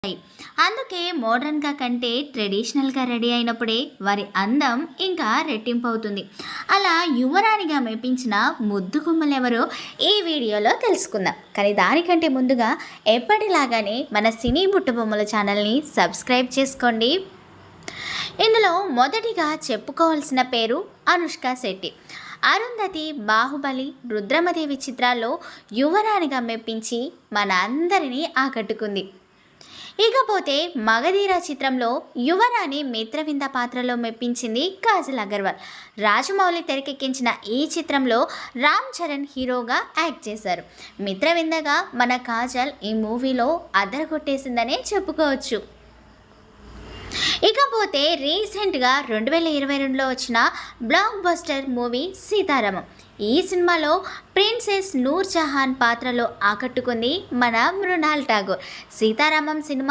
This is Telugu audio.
అందుకే మోడర్న్గా కంటే ట్రెడిషనల్గా రెడీ అయినప్పుడే వారి అందం ఇంకా రెట్టింపు అవుతుంది. అలా యువరాణిగా మెప్పించిన ముద్దు గుమ్మలెవరో ఈ వీడియోలో తెలుసుకుందాం. కానీ దానికంటే ముందుగా ఎప్పటిలాగానే మన సినీ బుట్టబొమ్మల ఛానల్ని సబ్స్క్రైబ్ చేసుకోండి. ఇందులో మొదటిగా చెప్పుకోవాల్సిన పేరు అనుష్క శెట్టి. అరుంధతి, బాహుబలి, రుద్రమదేవి చిత్రాల్లో యువరాణిగా మెప్పించి మన అందరినీ ఆకట్టుకుంది. ఇకపోతే మగధీర చిత్రంలో యువరాణి మిత్రవింద పాత్రలో మెప్పించింది కాజల్ అగర్వాల్. రాజమౌళి తెరకెక్కించిన ఈ చిత్రంలో రామ్ చరణ్ హీరోగా యాక్ట్ చేశారు. మిత్రవిందగా మన కాజల్ ఈ మూవీలో అదరగొట్టేసిందనే చెప్పుకోవచ్చు. ఇకపోతే రీసెంట్గా 2022లో వచ్చిన బ్లాక్ బస్టర్ మూవీ సీతారామం. ఈ సినిమాలో ప్రిన్సెస్ నూర్ జహాన్ పాత్రలో ఆకట్టుకుంది మన మృణాల్ ఠాగూర్. సీతారామం సినిమా